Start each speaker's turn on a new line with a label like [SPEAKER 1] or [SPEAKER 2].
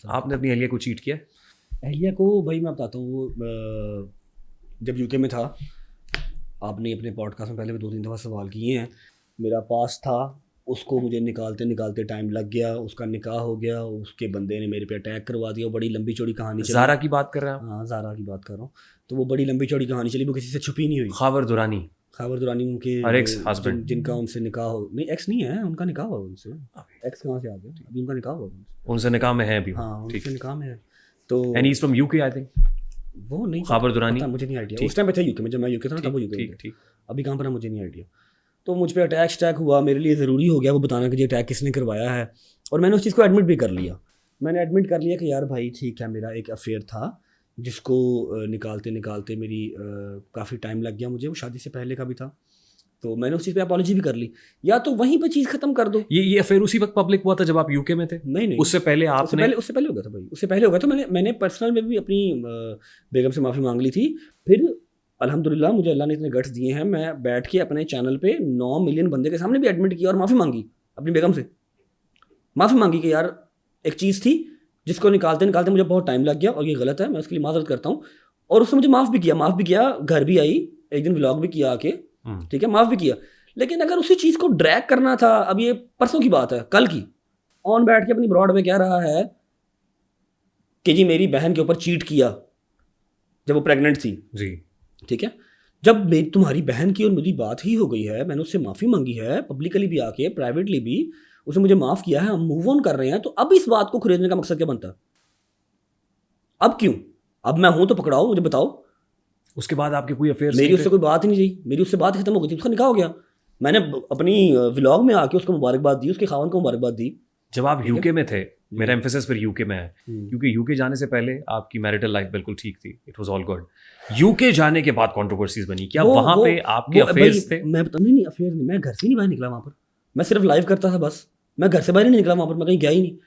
[SPEAKER 1] آپ نے اپنی اہلیہ کو چیٹ کیا؟
[SPEAKER 2] اہلیہ کو بھائی میں بتاتا ہوں، وہ جب یو کے میں تھا، آپ نے اپنے پوڈ کاسٹ میں پہلے بھی 2-3 دفعہ سوال کیے ہیں، میرا پاس تھا، اس کو مجھے نکالتے ٹائم لگ گیا، اس کا نکاح ہو گیا، اس کے بندے نے میرے پہ اٹیک کروا دیا، بڑی لمبی چوڑی کہانی چلی.
[SPEAKER 1] زارا کی بات کر رہے ہیں آپ؟
[SPEAKER 2] ہاں زارا کی بات کر رہا ہوں. تو وہ بڑی لمبی چوڑی کہانی چلی، وہ کسی سے چھپی نہیں ہوئی.
[SPEAKER 1] خاور درانی
[SPEAKER 2] ان کے جن کا ان سے نکاح ہو، نہیں ایکس نہیں ہے، ان کا نکاح ہوا ان سے. ایکس کہاں سے آ گیا؟ ابھی ان کا نکاح ہوا
[SPEAKER 1] ان سے نکاح میں ہے ابھی.
[SPEAKER 2] ہاں ان سے نکاح میں ہے. تو
[SPEAKER 1] and he is from you کے آئی تھنک.
[SPEAKER 2] وہ نہیں
[SPEAKER 1] خاور درانی
[SPEAKER 2] مجھے نہیں آئیڈیا، اس ٹائم پہ تھا یو کے میں، جب میں یو کے تھا تب وہ یو کے تھا، ابھی کہاں پر ہے مجھے نہیں آئیڈیا. تو مجھ پہ اٹیک ہوا، میرے لیے ضروری ہو گیا وہ بتانا کہ یہ اٹیک کس نے کروایا ہے، اور میں نے اس چیز کو ایڈمٹ بھی کر لیا. میں نے ایڈمٹ کر لیا کہ یار بھائی ٹھیک ہے، میرا ایک افیئر تھا جس کو نکالتے میری کافی ٹائم لگ گیا مجھے، وہ شادی سے پہلے کا بھی تھا. تو میں نے اس چیز پہ اپالوجی بھی کر لی. یا تو وہیں پہ چیز ختم کر دو.
[SPEAKER 1] یہ افیئر اسی وقت پبلک ہوا تھا جب آپ یو کے میں تھے؟
[SPEAKER 2] نہیں
[SPEAKER 1] اس سے پہلے آپ نے؟
[SPEAKER 2] اس سے پہلے ہو گیا تھا بھائی، اس سے پہلے ہو گیا. تو میں نے پرسنل میں بھی اپنی بیگم سے معافی مانگ لی تھی. پھر الحمدللہ مجھے اللہ نے اتنے گٹس دیے ہیں، میں بیٹھ کے اپنے چینل پہ 9 ملین بندے کے سامنے بھی ایڈمٹ کیا اور معافی مانگی اپنی بیگم سے. معافی مانگی کہ یار ایک چیز تھی جس کو نکالتے مجھے بہت ٹائم لگ گیا اور یہ غلط ہے، میں اس کے لیے معذرت کرتا ہوں. اور اس نے مجھے معاف بھی کیا، گھر بھی آئی، ایک دن ولاگ بھی کیا آ کے، ٹھیک ہے، معاف بھی کیا. لیکن اگر اسی چیز کو ڈریگ کرنا تھا، اب یہ پرسوں کی بات ہے، کل کی آن بیٹھ کے اپنی براڈ میں کہہ رہا ہے کہ جی میری بہن کے اوپر چیٹ کیا جب وہ پریگننٹ تھی.
[SPEAKER 1] جی
[SPEAKER 2] ٹھیک ہے، جب تمہاری بہن کی اور میری بات ہی ہو گئی ہے، میں نے اس سے معافی مانگی ہے پبلکلی بھی آ کے، پرائیویٹلی بھی، اس نے مجھے معاف کیا ہے، ہم موو آن کر رہے ہیں، تو اب اس بات کو خریدنے کا مقصد کیا بنتا؟ اب کیوں؟ اب میں ہوں تو پکڑاؤ، مجھے بتاؤ.
[SPEAKER 1] اس کے بعد آپ کے کوئی افیئر؟
[SPEAKER 2] میری اس سے کوئی بات ہی نہیں رہی، میری اس سے بات ختم ہو گئی تھی، اس کا نکاح ہو گیا. میں نے اپنی ولاگ میں آ کے اس کو مبارکباد دی، اس کے خاوند کو مبارکباد دی.
[SPEAKER 1] جب آپ یو کے میں تھے، میرا ایمفیسس پھر یو کے میں ہے کیونکہ یو کے جانے سے پہلے آپ کی میرٹل لائف بالکل ٹھیک تھی، it was all good. You کے جانے کے بعد کنٹروورسیز بنی، کیا وہاں پہ آپ کے افیئرز تھے؟
[SPEAKER 2] میں نہیں افیئر نہیں، میں گھر سے نہیں باہر نکلا وہاں پر، میں صرف لائیو کرتا تھا بس، میں گھر سے باہر نہیں نکلا وہاں پر، میں کہیں گیا ہی نہیں.